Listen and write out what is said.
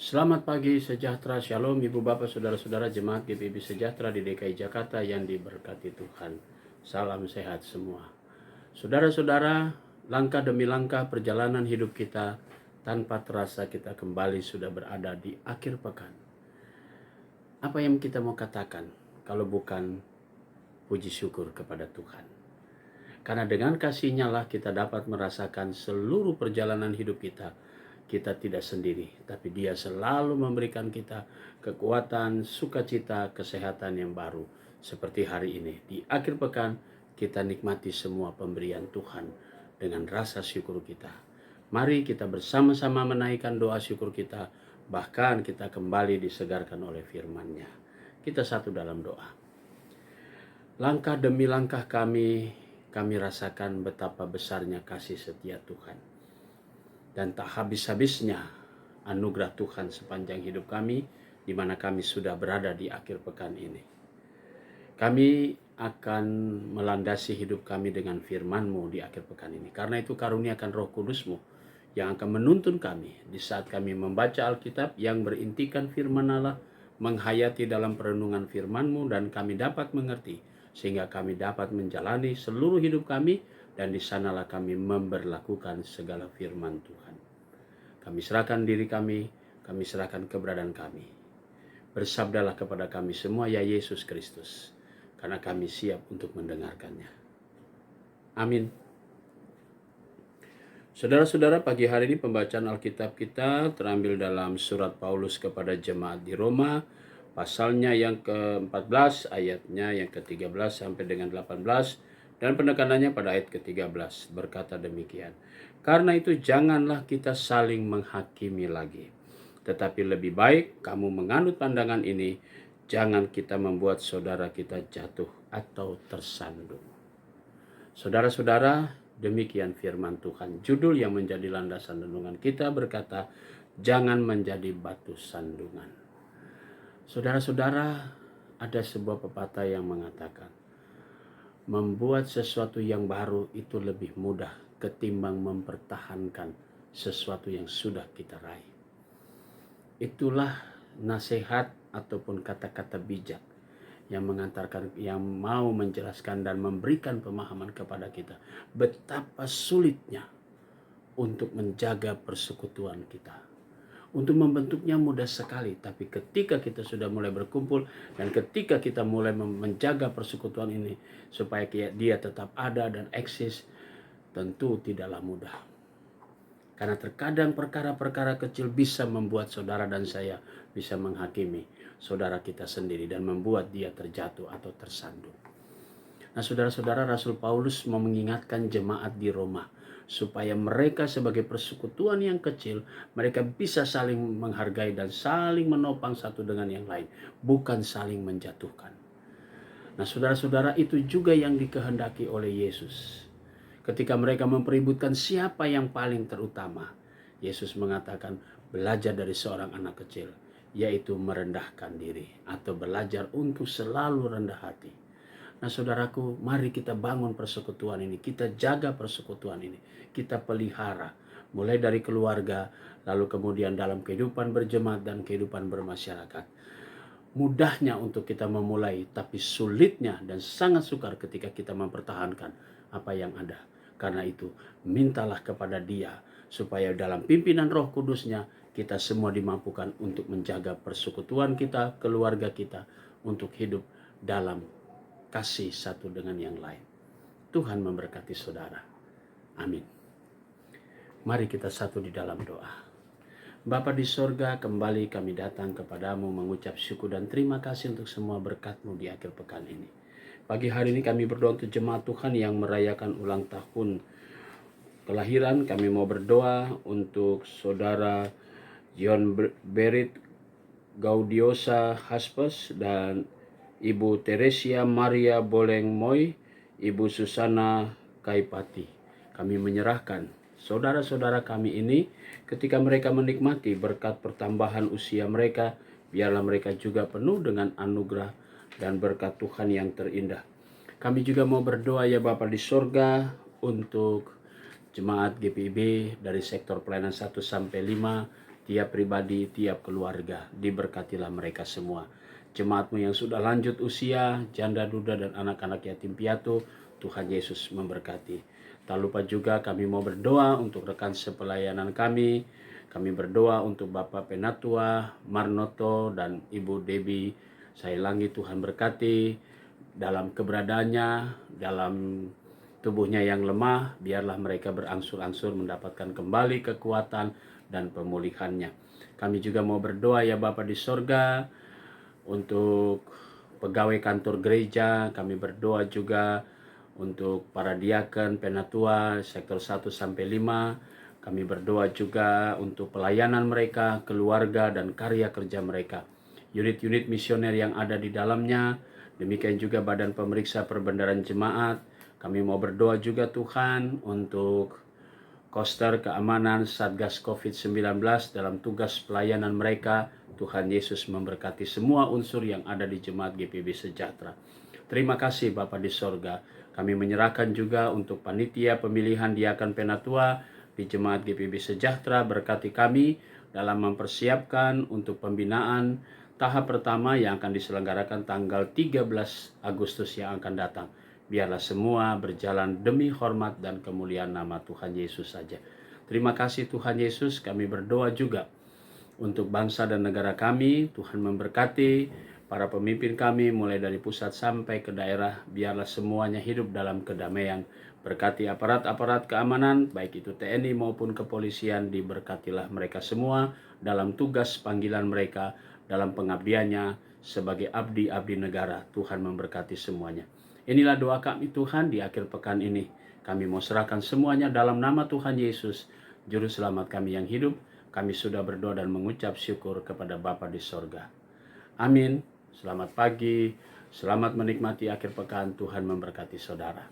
Selamat pagi, sejahtera, shalom, ibu bapak, saudara-saudara jemaat GPIB Sejahtera di DKI Jakarta yang diberkati Tuhan. Salam sehat semua. Saudara-saudara, langkah demi langkah perjalanan hidup kita, tanpa terasa kita kembali sudah berada di akhir pekan. Apa yang kita mau katakan kalau bukan puji syukur kepada Tuhan? Karena dengan kasih-Nya lah kita dapat merasakan seluruh perjalanan hidup kita. Kita tidak sendiri, tapi Dia selalu memberikan kita kekuatan, sukacita, kesehatan yang baru. Seperti hari ini, di akhir pekan, kita nikmati semua pemberian Tuhan dengan rasa syukur kita. Mari kita bersama-sama menaikkan doa syukur kita, bahkan kita kembali disegarkan oleh firman-Nya. Kita satu dalam doa. Langkah demi langkah kami rasakan betapa besarnya kasih setia Tuhan. Dan tak habis-habisnya anugerah Tuhan sepanjang hidup kami, di mana kami sudah berada di akhir pekan ini. Kami akan melandasi hidup kami dengan firman-Mu di akhir pekan ini. Karena itu karuniakan Roh Kudus-Mu yang akan menuntun kami di saat kami membaca Alkitab yang berintikan firman Allah, menghayati dalam perenungan firman-Mu, dan kami dapat mengerti sehingga kami dapat menjalani seluruh hidup kami, dan di sanalah kami memberlakukan segala firman Tuhan. Kami serahkan diri kami serahkan keberadaan kami. Bersabdalah kepada kami semua ya Yesus Kristus, karena kami siap untuk mendengarkannya. Amin. Saudara-saudara, pagi hari ini pembacaan Alkitab kita terambil dalam surat Paulus kepada jemaat di Roma, pasalnya yang ke-14, ayatnya yang ke-13 sampai dengan 18, dan penekanannya pada ayat ke-13, berkata demikian. Karena itu janganlah kita saling menghakimi lagi, tetapi lebih baik kamu menganut pandangan ini, jangan kita membuat saudara kita jatuh atau tersandung. Saudara-saudara, demikian firman Tuhan. Judul yang menjadi landasan renungan kita berkata, jangan menjadi batu sandungan. Saudara-saudara, ada sebuah pepatah yang mengatakan, membuat sesuatu yang baru itu lebih mudah ketimbang mempertahankan sesuatu yang sudah kita raih. Itulah nasihat ataupun kata-kata bijak yang mengantarkan, yang mau menjelaskan dan memberikan pemahaman kepada kita betapa sulitnya untuk menjaga persekutuan kita. Untuk membentuknya mudah sekali, tapi ketika kita sudah mulai berkumpul dan ketika kita mulai menjaga persekutuan ini supaya dia tetap ada dan eksis, tentu tidaklah mudah. Karena terkadang perkara-perkara kecil bisa membuat saudara dan saya bisa menghakimi saudara kita sendiri dan membuat dia terjatuh atau tersandung. Nah, saudara-saudara, Rasul Paulus mau mengingatkan jemaat di Roma supaya mereka sebagai persekutuan yang kecil, mereka bisa saling menghargai dan saling menopang satu dengan yang lain, bukan saling menjatuhkan. Nah, saudara-saudara, itu juga yang dikehendaki oleh Yesus. Ketika mereka mempeributkan siapa yang paling terutama, Yesus mengatakan, belajar dari seorang anak kecil, yaitu merendahkan diri atau belajar untuk selalu rendah hati. Nah, saudaraku, mari kita bangun persekutuan ini, kita jaga persekutuan ini, kita pelihara, mulai dari keluarga, lalu kemudian dalam kehidupan berjemaat dan kehidupan bermasyarakat. Mudahnya untuk kita memulai, tapi sulitnya dan sangat sukar ketika kita mempertahankan apa yang ada. Karena itu, mintalah kepada Dia, supaya dalam pimpinan Roh Kudus-Nya, kita semua dimampukan untuk menjaga persekutuan kita, keluarga kita, untuk hidup dalam kasih satu dengan yang lain. Tuhan memberkati saudara. Amin. Mari kita satu di dalam doa. Bapa di sorga, kembali kami datang kepadamu mengucap syukur dan terima kasih untuk semua berkat-Mu di akhir pekan ini. Pagi hari ini kami berdoa untuk jemaat Tuhan yang merayakan ulang tahun kelahiran. Kami mau berdoa untuk saudara John Berit Gaudiosa Haspes dan Ibu Teresia Maria Bolengmoy, Ibu Susana Kaipati. Kami menyerahkan saudara-saudara kami ini ketika mereka menikmati berkat pertambahan usia mereka, biarlah mereka juga penuh dengan anugerah dan berkat Tuhan yang terindah. Kami juga mau berdoa ya Bapa di sorga untuk jemaat GPIB dari sektor pelayanan 1 sampai 5, tiap pribadi, tiap keluarga. Diberkatilah mereka semua. Jemaatmu yang sudah lanjut usia, janda duda dan anak-anak yatim piatu, Tuhan Yesus memberkati. Tak lupa juga kami mau berdoa untuk rekan sepelayanan kami. Kami berdoa untuk Bapak Penatua, Marnoto, dan Ibu Debbie. Saya langi Tuhan berkati dalam keberadaannya, dalam tubuhnya yang lemah, biarlah mereka berangsur-angsur mendapatkan kembali kekuatan dan pemulihannya. Kami juga mau berdoa ya Bapa di sorga, untuk pegawai kantor gereja. Kami berdoa juga untuk para diaken, penatua, sektor 1 sampai 5. Kami berdoa juga untuk pelayanan mereka, keluarga, dan karya kerja mereka. Unit-unit misioner yang ada di dalamnya, demikian juga badan pemeriksa perbendaharaan jemaat. Kami mau berdoa juga Tuhan untuk koster keamanan Satgas COVID-19 dalam tugas pelayanan mereka. Tuhan Yesus memberkati semua unsur yang ada di Jemaat GPB Sejahtera. Terima kasih Bapa di sorga. Kami menyerahkan juga untuk panitia pemilihan diaken penatua di Jemaat GPB Sejahtera. Berkati kami dalam mempersiapkan untuk pembinaan tahap pertama yang akan diselenggarakan tanggal 13 Agustus yang akan datang. Biarlah semua berjalan demi hormat dan kemuliaan nama Tuhan Yesus saja. Terima kasih Tuhan Yesus. Kami berdoa juga untuk bangsa dan negara kami. Tuhan memberkati para pemimpin kami mulai dari pusat sampai ke daerah. Biarlah semuanya hidup dalam kedamaian. Berkati aparat-aparat keamanan, baik itu TNI maupun kepolisian. Diberkatilah mereka semua dalam tugas panggilan mereka, dalam pengabdiannya sebagai abdi-abdi negara. Tuhan memberkati semuanya. Inilah doa kami Tuhan di akhir pekan ini. Kami mau serahkan semuanya dalam nama Tuhan Yesus, Juru Selamat kami yang hidup. Kami sudah berdoa dan mengucap syukur kepada Bapa di sorga. Amin. Selamat pagi. Selamat menikmati akhir pekan. Tuhan memberkati saudara.